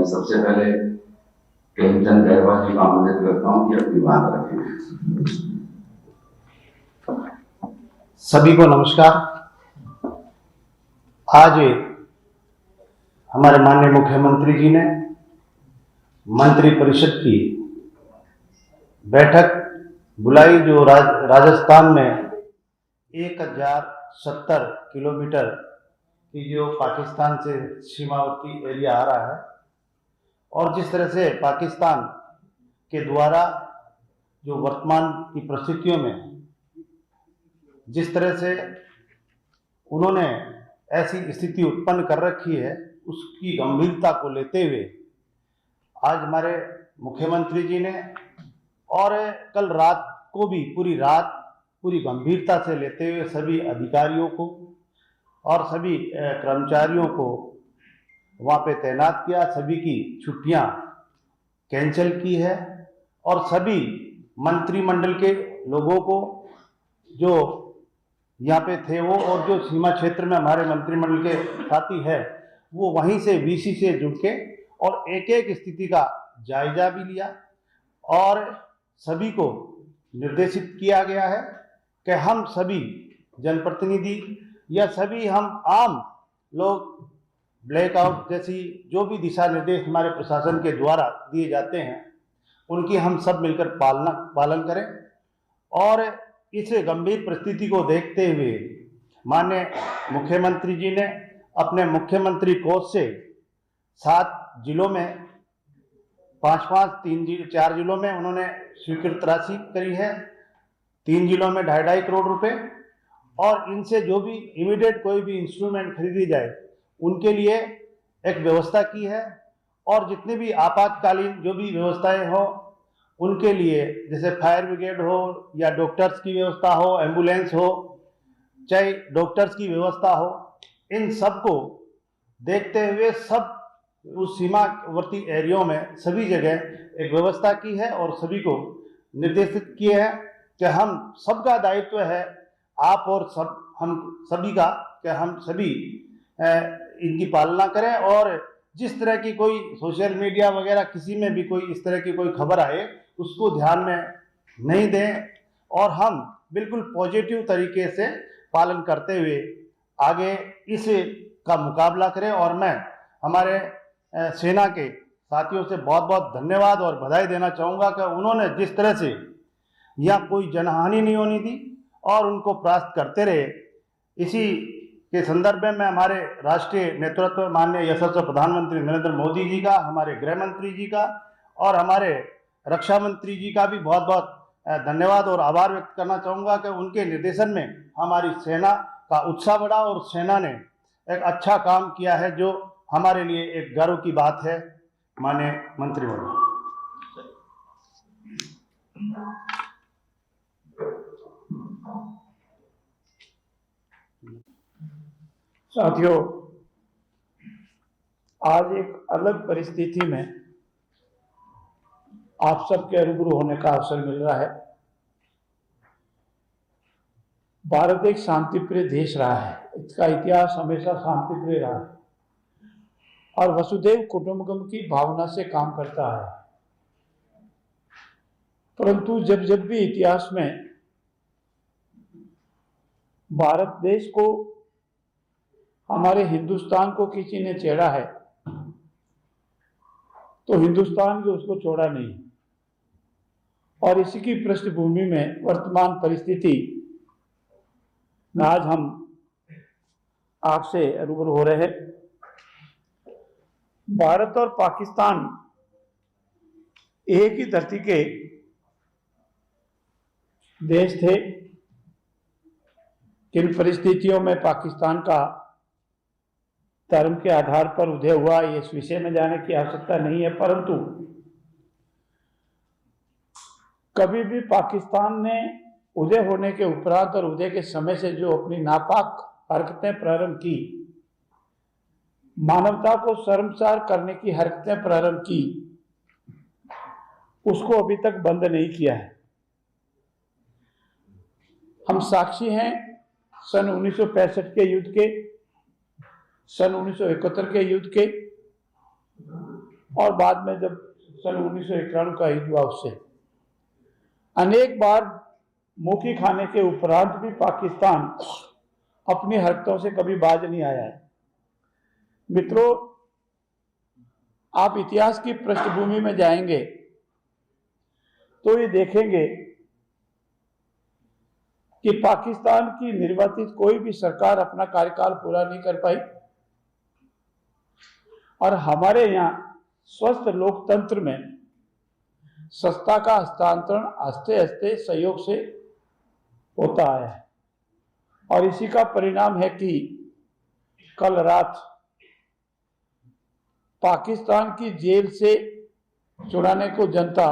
मैं सबसे पहले प्रेमचंद गहरवाल जी को आमंत्रित करता हूँ कि अपनी बात रखें। सभी को नमस्कार। आज हमारे माननीय मुख्यमंत्री जी ने मंत्री परिषद की बैठक बुलाई, जो राजस्थान में 1070 किलोमीटर की जो पाकिस्तान से सीमावर्ती एरिया आ रहा है, और जिस तरह से पाकिस्तान के द्वारा जो वर्तमान की परिस्थितियों में जिस तरह से उन्होंने ऐसी स्थिति उत्पन्न कर रखी है, उसकी गंभीरता को लेते हुए आज हमारे मुख्यमंत्री जी ने और कल रात को भी पूरी रात पूरी गंभीरता से लेते हुए सभी अधिकारियों को और सभी कर्मचारियों को वहाँ पे तैनात किया। सभी की छुट्टियाँ कैंसिल की है और सभी मंत्रिमंडल के लोगों को जो यहाँ पे थे वो और जो सीमा क्षेत्र में हमारे मंत्रिमंडल के साथी है वो वहीं से वीसी से जुड़ के और एक एक स्थिति का जायजा भी लिया और सभी को निर्देशित किया गया है कि हम सभी जनप्रतिनिधि या सभी हम आम लोग ब्लैकआउट जैसी जो भी दिशा निर्देश हमारे प्रशासन के द्वारा दिए जाते हैं उनकी हम सब मिलकर पालन करें। और इस गंभीर परिस्थिति को देखते हुए माननीय मुख्यमंत्री जी ने अपने मुख्यमंत्री कोष से 7 जिलों में 4 जिलों में उन्होंने स्वीकृत राशि करी है, 3 जिलों में 2.5 करोड़ रुपए, और इनसे जो भी इमीडिएट कोई भी इंस्ट्रूमेंट खरीदी जाए उनके लिए एक व्यवस्था की है। और जितने भी आपातकालीन जो भी व्यवस्थाएं हो उनके लिए, जैसे फायर ब्रिगेड हो या डॉक्टर्स की व्यवस्था हो, एम्बुलेंस हो, चाहे डॉक्टर्स की व्यवस्था हो, इन सब को देखते हुए सब उस सीमावर्ती एरियो में सभी जगह एक व्यवस्था की है और सभी को निर्देशित किए हैं कि हम सबका दायित्व है, आप और हम सभी का, कि हम सभी इनकी पालना करें। और जिस तरह की कोई सोशल मीडिया वगैरह किसी में भी कोई इस तरह की कोई खबर आए उसको ध्यान में नहीं दें और हम बिल्कुल पॉजिटिव तरीके से पालन करते हुए आगे इस का मुकाबला करें। और मैं हमारे सेना के साथियों से बहुत बहुत धन्यवाद और बधाई देना चाहूँगा कि उन्होंने जिस तरह से यहाँ कोई जनहानि नहीं होनी दी और उनको परास्त करते रहे। इसी के संदर्भ में मैं हमारे राष्ट्रीय नेतृत्व माननीय यशस्वी प्रधानमंत्री नरेंद्र मोदी जी का, हमारे गृह मंत्री जी का और हमारे रक्षा मंत्री जी का भी बहुत बहुत धन्यवाद और आभार व्यक्त करना चाहूँगा कि उनके निर्देशन में हमारी सेना का उत्साह बढ़ा और सेना ने एक अच्छा काम किया है, जो हमारे लिए एक गर्व की बात है। माननीय मंत्रिमंडल, साथियों, आज एक अलग परिस्थिति में आप सबके रूबरू होने का अवसर मिल रहा है। भारत एक शांतिप्रिय देश रहा है, इसका इतिहास हमेशा शांतिप्रिय रहा है और वसुधैव कुटुंबकम की भावना से काम करता है। परंतु जब जब भी इतिहास में भारत देश को, हमारे हिंदुस्तान को किसी ने छेड़ा है तो हिंदुस्तान भी उसको छोड़ा नहीं। और इसी की पृष्ठभूमि में वर्तमान परिस्थिति में आज हम आपसे रूबरू हो रहे हैं। भारत और पाकिस्तान एक ही धरती के देश थे। किन परिस्थितियों में पाकिस्तान का धर्म के आधार पर उदय हुआ, इस विषय में जाने की आवश्यकता नहीं है, परंतु कभी भी पाकिस्तान ने उदय होने के उपरांत और उदय के समय से जो अपनी नापाक हरकतें प्रारंभ की, मानवता को शर्मसार करने की हरकतें प्रारंभ की, उसको अभी तक बंद नहीं किया है। हम साक्षी हैं सन 1965 के युद्ध के, सन 1971 के युद्ध के, और बाद में जब सन 1991 का युद्ध हुआ उससे अनेक बार मुखी खाने के उपरांत भी पाकिस्तान अपनी हरकतों से कभी बाज नहीं आया है। मित्रों, आप इतिहास की पृष्ठभूमि में जाएंगे तो ये देखेंगे कि पाकिस्तान की निर्वाचित कोई भी सरकार अपना कार्यकाल पूरा नहीं कर पाई और हमारे यहाँ स्वस्थ लोकतंत्र में सत्ता का हस्तांतरण हंसते हंसते सहयोग से होता आया है। और इसी का परिणाम है कि कल रात पाकिस्तान की जेल से छुड़ाने को जनता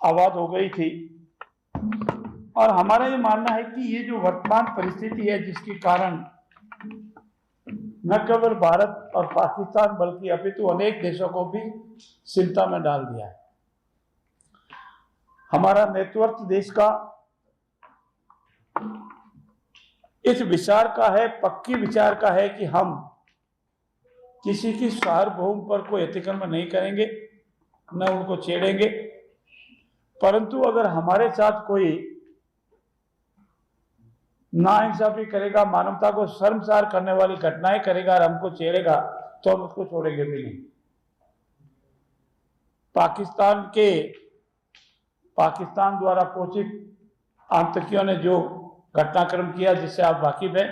आबाद हो गई थी। और हमारा ये मानना है कि ये जो वर्तमान परिस्थिति है जिसके कारण न केवल भारत और पाकिस्तान बल्कि अपितु अनेक देशों को भी चिंता में डाल दिया है। हमारा नेतृत्व देश का इस विचार का है, पक्की विचार का है कि हम किसी की सार्वभौम पर कोई अतिक्रमण नहीं करेंगे, न उनको छेड़ेंगे, परंतु अगर हमारे साथ कोई नाइंसाफी करेगा, मानवता को शर्मसार करने वाली घटनाएं करेगा और हमको छेड़ेगा तो हम उसको छोड़ेंगे भी नहीं। पाकिस्तान द्वारा पोषित आतंकियों ने जो घटनाक्रम किया जिससे आप वाकिफ हैं,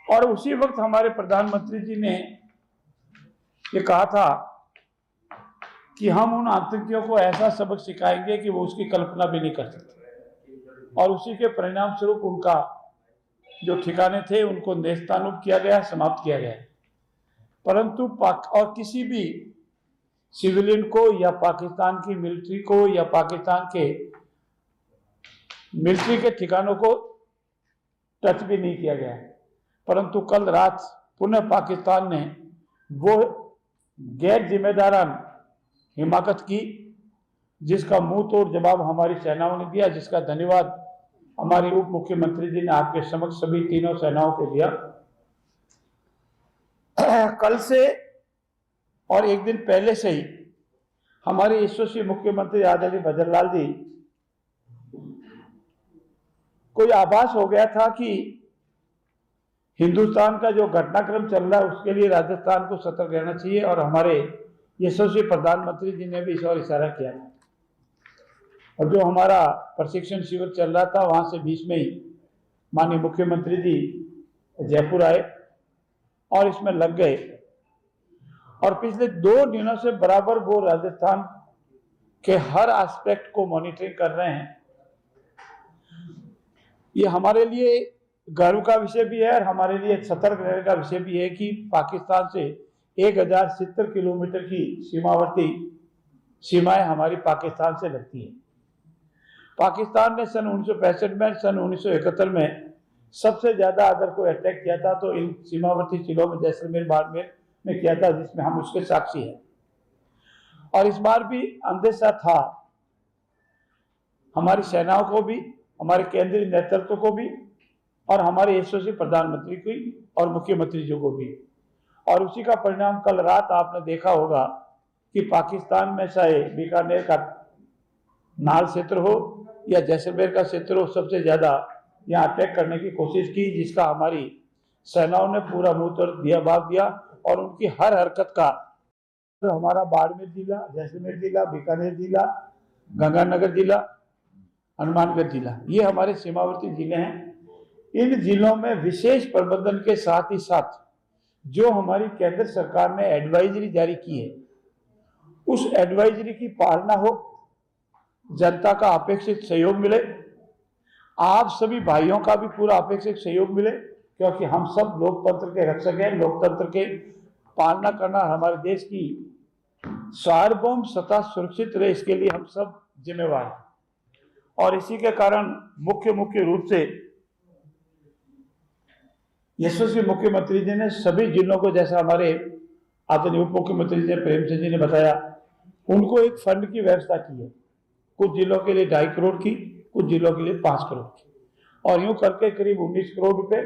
और उसी वक्त हमारे प्रधानमंत्री जी ने ये कहा था कि हम उन आतंकियों को ऐसा सबक सिखाएंगे कि वो उसकी कल्पना भी नहीं कर सकते। और उसी के परिणाम स्वरूप उनका जो ठिकाने थे उनको नेस्तानुब किया गया, समाप्त किया गया। परंतु और किसी भी सिविलियन को या पाकिस्तान की मिलिट्री को या पाकिस्तान के मिलिट्री के ठिकानों को टच भी नहीं किया गया। परंतु कल रात पुनः पाकिस्तान ने वो गैर जिम्मेदारान हिमाकत की जिसका मुंह तोड़ जवाब हमारी सेनाओं ने दिया, जिसका धन्यवाद हमारे उप मुख्यमंत्री जी ने आपके समक्ष सभी तीनों सेनाओं को दिया। कल से और एक दिन पहले से ही हमारे यशस्वी मुख्यमंत्री आदरणीय भजनलाल जी को यह आभास हो गया था कि हिंदुस्तान का जो घटनाक्रम चल रहा है उसके लिए राजस्थान को सतर्क रहना चाहिए, और हमारे यशस्वी प्रधानमंत्री जी ने भी इस ओर इशारा किया। और जो हमारा प्रशिक्षण शिविर चल रहा था वहां से बीच में ही माननीय मुख्यमंत्री जी जयपुर आए और इसमें लग गए, और पिछले 2 दिनों से बराबर वो राजस्थान के हर एस्पेक्ट को मॉनिटरिंग कर रहे हैं। ये हमारे लिए गर्व का विषय भी है और हमारे लिए सतर्क रहने का विषय भी है कि पाकिस्तान से 1070 किलोमीटर की सीमावर्ती सीमाएं हमारी पाकिस्तान से लगती हैं। पाकिस्तान ने सन 1965 में, सन 1971 में सबसे ज्यादा अगर कोई अटैक किया था तो इन सीमावर्ती जिलों में जैसलमेर बाड़मेर में किया था, जिसमें हम उसके साक्षी हैं। और इस बार भी अंदेशा था हमारी सेनाओं को भी, हमारे केंद्रीय नेतृत्व को भी, और हमारे यशस्वी प्रधानमंत्री की और मुख्यमंत्री जी को भी। और उसी का परिणाम कल रात आपने देखा होगा कि पाकिस्तान में चाहे बीकानेर का नाल क्षेत्र हो या जैसलमेर का क्षेत्र हो, सबसे ज्यादा यहाँ अटैक करने की कोशिश की, जिसका हमारी सेनाओं ने पूरा मुंह तोड़ जवाब दिया। और उनकी हर हरकत का तो हमारा बाड़मेर जिला, जैसलमेर जिला, बीकानेर जिला, गंगानगर जिला, हनुमानगढ़ जिला, ये हमारे सीमावर्ती जिले हैं। इन जिलों में विशेष प्रबंधन के साथ ही साथ जो हमारी केंद्र सरकार ने एडवाइजरी जारी की है, उस एडवाइजरी की पालना हो, जनता का अपेक्षित सहयोग मिले, आप सभी भाइयों का भी पूरा अपेक्षित सहयोग मिले, क्योंकि हम सब लोकतंत्र के रक्षक हैं। लोकतंत्र के पालना करना हमारे देश की सार्वभौम सत्ता सुरक्षित रहे, इसके लिए हम सब जिम्मेवार हैं। और इसी के कारण मुख्य रूप से यशस्वी मुख्यमंत्री जी ने सभी जिलों को, जैसा हमारे आदरणीय उप मुख्यमंत्री जी ने प्रेमचंद जी ने बताया, उनको एक फंड की व्यवस्था की है। कुछ जिलों के लिए 2.5 करोड़ की, कुछ जिलों के लिए 5 करोड़ की, और यूं करके करीब 19 करोड़ रुपए।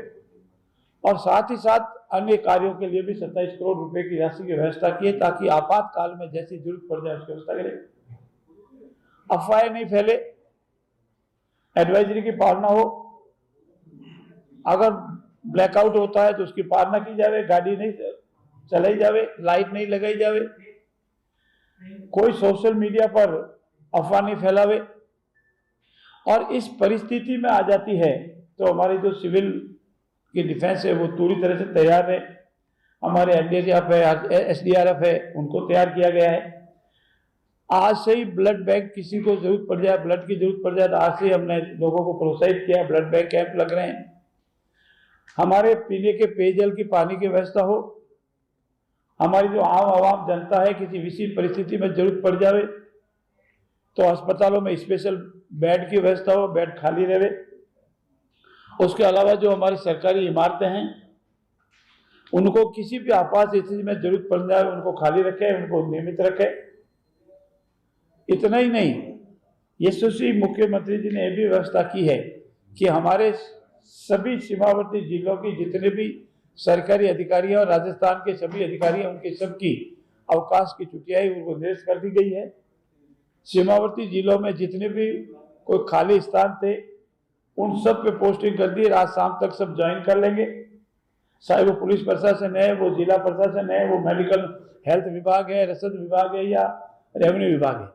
और साथ ही साथ अन्य कार्यों के लिए भी 27 करोड़ रुपए की राशि की व्यवस्था की है, ताकि आपातकाल में जैसी जरूरत पड़ जाए उसकी व्यवस्था करें। अफवाहें नहीं फैले, एडवाइजरी की पालना हो, अगर ब्लैकआउट होता है तो उसकी पालना की जावे, गाड़ी नहीं चलाई जावे, लाइट नहीं लगाई जावे, कोई सोशल मीडिया पर अफवाह नहीं फैलावे। और इस परिस्थिति में आ जाती है तो हमारी जो सिविल की डिफेंस है वो पूरी तरह से तैयार है। हमारे एनडीआरएफ है, एसडीआरएफ है, उनको तैयार किया गया है। आज से ही ब्लड बैंक, किसी को जरूरत पड़ जाए, ब्लड की जरूरत पड़ जाए तो आज से ही हमने लोगों को प्रोत्साहित किया, ब्लड बैंक कैंप लग रहे हैं। हमारे पीने के पेयजल की पानी की व्यवस्था हो, हमारी जो आम आवाम जनता है किसी विशेष परिस्थिति में जरूरत पड़ जाए तो अस्पतालों में स्पेशल बेड की व्यवस्था हो, बेड खाली रहे। उसके अलावा जो हमारी सरकारी इमारतें हैं उनको किसी भी आपात स्थिति में जरूरत पड़ जाए उनको खाली रखें, उनको नियमित रखें। इतना ही नहीं, यशस्वी मुख्यमंत्री जी ने यह भी व्यवस्था की है कि हमारे सभी सीमावर्ती जिलों की जितने भी सरकारी अधिकारी हैं और राजस्थान के सभी अधिकारी हैं, उनके सबकी अवकाश की छुट्टियां उनको निर्देश कर दी गई है। सीमावर्ती जिलों में जितने भी कोई खाली स्थान थे उन सब पे पोस्टिंग कर दी, रात शाम तक सब ज्वाइन कर लेंगे। चाहे वो पुलिस प्रशासन है, वो जिला प्रशासन है, वो मेडिकल हेल्थ विभाग है, रसद विभाग है या रेवेन्यू विभाग है।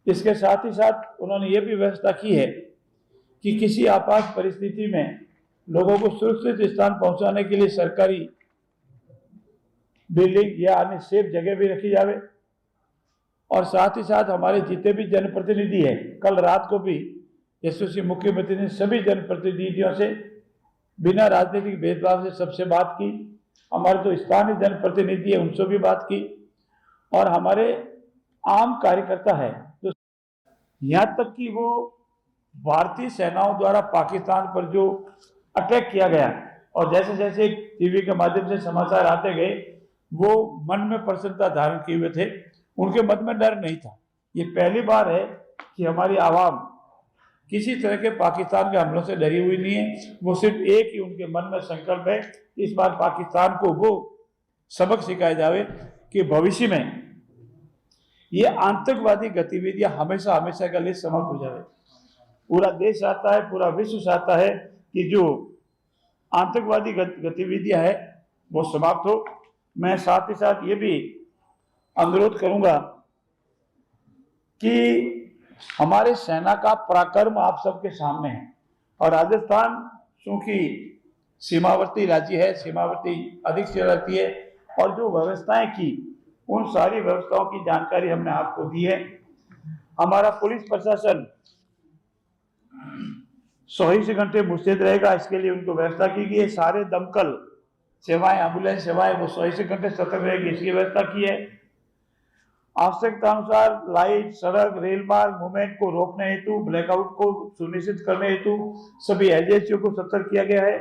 इसके साथ ही साथ उन्होंने ये भी व्यवस्था की है कि किसी आपात परिस्थिति में लोगों को सुरक्षित स्थान पहुंचाने के लिए सरकारी बिल्डिंग या अन्य सेफ जगह भी रखी जावे। और साथ ही साथ हमारे जितने भी जनप्रतिनिधि हैं, कल रात को भी यशस्वी मुख्यमंत्री ने सभी जनप्रतिनिधियों से बिना राजनीतिक भेदभाव से सबसे बात की। हमारे जो स्थानीय जनप्रतिनिधि है उनसे भी बात की और हमारे आम कार्यकर्ता है जो यहाँ तक कि वो भारतीय सेनाओं द्वारा पाकिस्तान पर जो अटैक किया गया और जैसे जैसे टीवी के माध्यम से समाचार आते गए वो मन में प्रसन्नता धारण किए हुए थे, उनके मन में डर नहीं था। ये पहली बार है कि हमारी आवाम किसी तरह के पाकिस्तान के हमलों से डरी हुई नहीं है। वो सिर्फ एक ही उनके मन में संकल्प है, इस बार पाकिस्तान को वो सबक सिखाया जावे कि भविष्य में ये आतंकवादी गतिविधियां हमेशा हमेशा के लिए समाप्त हो जाए। पूरा देश चाहता है, पूरा विश्व चाहता है कि जो आतंकवादी गतिविधियां है वो समाप्त हो। मैं साथ ही साथ ये भी अनुरोध करूंगा कि हमारे सेना का पराक्रम आप सबके सामने है और राजस्थान चूंकि सीमावर्ती राज्य है, सीमावर्ती अधिक से रहती है और जो व्यवस्थाएं की उन सारी व्यवस्थाओं की जानकारी हमने आपको दी है। हमारा पुलिस प्रशासन 24 घंटे मुस्तैद रहेगा, इसके लिए उनको व्यवस्था की गई है। सारे दमकल सेवाएं, एम्बुलेंस सेवाएं वो 24 घंटे सतर्क रहेगी, इसकी व्यवस्था की है। आवश्यकता अनुसार लाइट, सड़क, रेल मार्ग मूवमेंट को रोकने हेतु, ब्लैकआउट को सुनिश्चित करने हेतु सभी एजेंसियों को सतर्क किया गया है।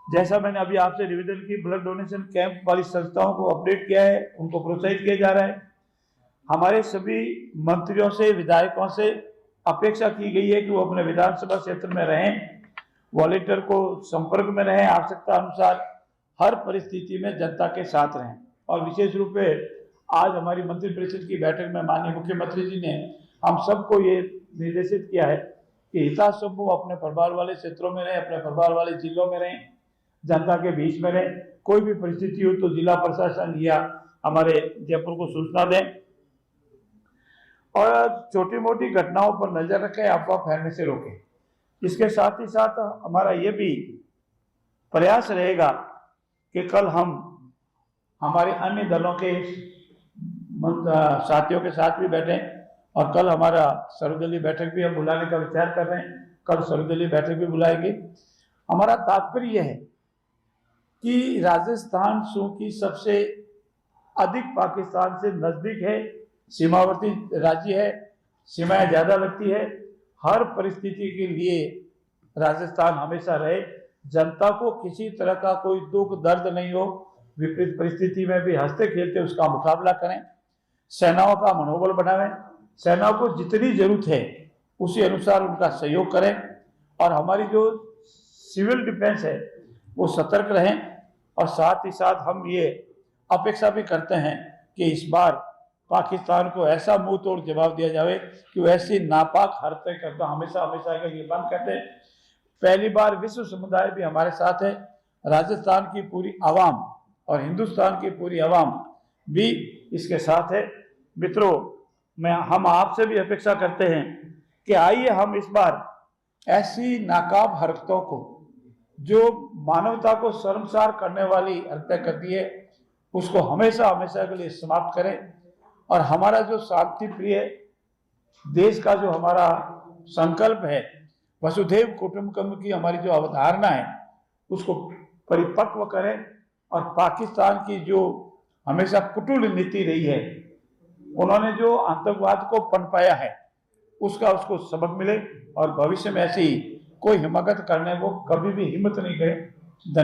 जैसा मैंने अभी आपसे निवेदन की, ब्लड डोनेशन कैंप वाली संस्थाओं को अपडेट किया है, उनको प्रोत्साहित किया जा रहा है। हमारे सभी मंत्रियों से, विधायकों से अपेक्षा की गई है कि वो अपने विधानसभा क्षेत्र में रहें, वॉलेंटियर को संपर्क में रहें, आवश्यकता अनुसार हर परिस्थिति में जनता के साथ रहें। और विशेष रूप से आज हमारी मंत्रिपरिषद की बैठक में माननीय मुख्यमंत्री जी ने हम सबको ये निर्देशित किया है कि हिताश समूह अपने परिवार वाले क्षेत्रों में रहें, अपने परिवार वाले जिलों में रहें, जनता के बीच में रहें। कोई भी परिस्थिति हो तो जिला प्रशासन या हमारे जयपुर को सूचना दें और छोटी मोटी घटनाओं पर नजर रखें, अफवाह फैलने से रोकें। इसके साथ ही साथ हमारा ये भी प्रयास रहेगा कि कल हम हमारे अन्य दलों के साथियों के साथ भी बैठें और कल हमारा सर्वदलीय बैठक भी हम बुलाने का विचार कर रहे हैं। कल सर्वदलीय बैठक भी बुलाएंगे। हमारा तात्पर्य यह है कि राजस्थान चूंकि सबसे अधिक पाकिस्तान से नजदीक है, सीमावर्ती राज्य है, सीमाएं ज्यादा लगती है, हर परिस्थिति के लिए राजस्थान हमेशा रहे, जनता को किसी तरह का कोई दुख दर्द नहीं हो, विपरीत परिस्थिति में भी हंसते खेलते उसका मुकाबला करें, सेनाओं का मनोबल बढ़ावें, सेनाओं को जितनी जरूरत है उसी अनुसार उनका सहयोग करें और हमारी जो सिविल डिफेंस है वो सतर्क रहें और साथ ही साथ हम ये अपेक्षा भी करते हैं कि इस बार पाकिस्तान को ऐसा मुंह तोड़ जवाब दिया जाए कि वो ऐसी नापाक हरकतें करता हमेशा हमेशा के लिए बंद कर दे। पहली बार विश्व समुदाय भी हमारे साथ है, राजस्थान की पूरी आवाम और हिंदुस्तान की पूरी आवाम भी इसके साथ है। मित्रों, हम आपसे भी अपेक्षा करते हैं कि आइए हम इस बार ऐसी नाकाब हरकतों को, जो मानवता को शर्मसार करने वाली हरकतें करती है, उसको हमेशा हमेशा के लिए समाप्त करें और हमारा जो शांति प्रिय देश का जो हमारा संकल्प है, वसुधैव कुटुंबकम की हमारी जो अवधारणा है, उसको परिपक्व करें और पाकिस्तान की जो हमेशा कुटिल नीति रही है, उन्होंने जो आतंकवाद को पनपाया है, उसको सबक मिले और भविष्य में ऐसी कोई हिमाकत करने वो कभी भी हिम्मत नहीं करे। धन्यवाद।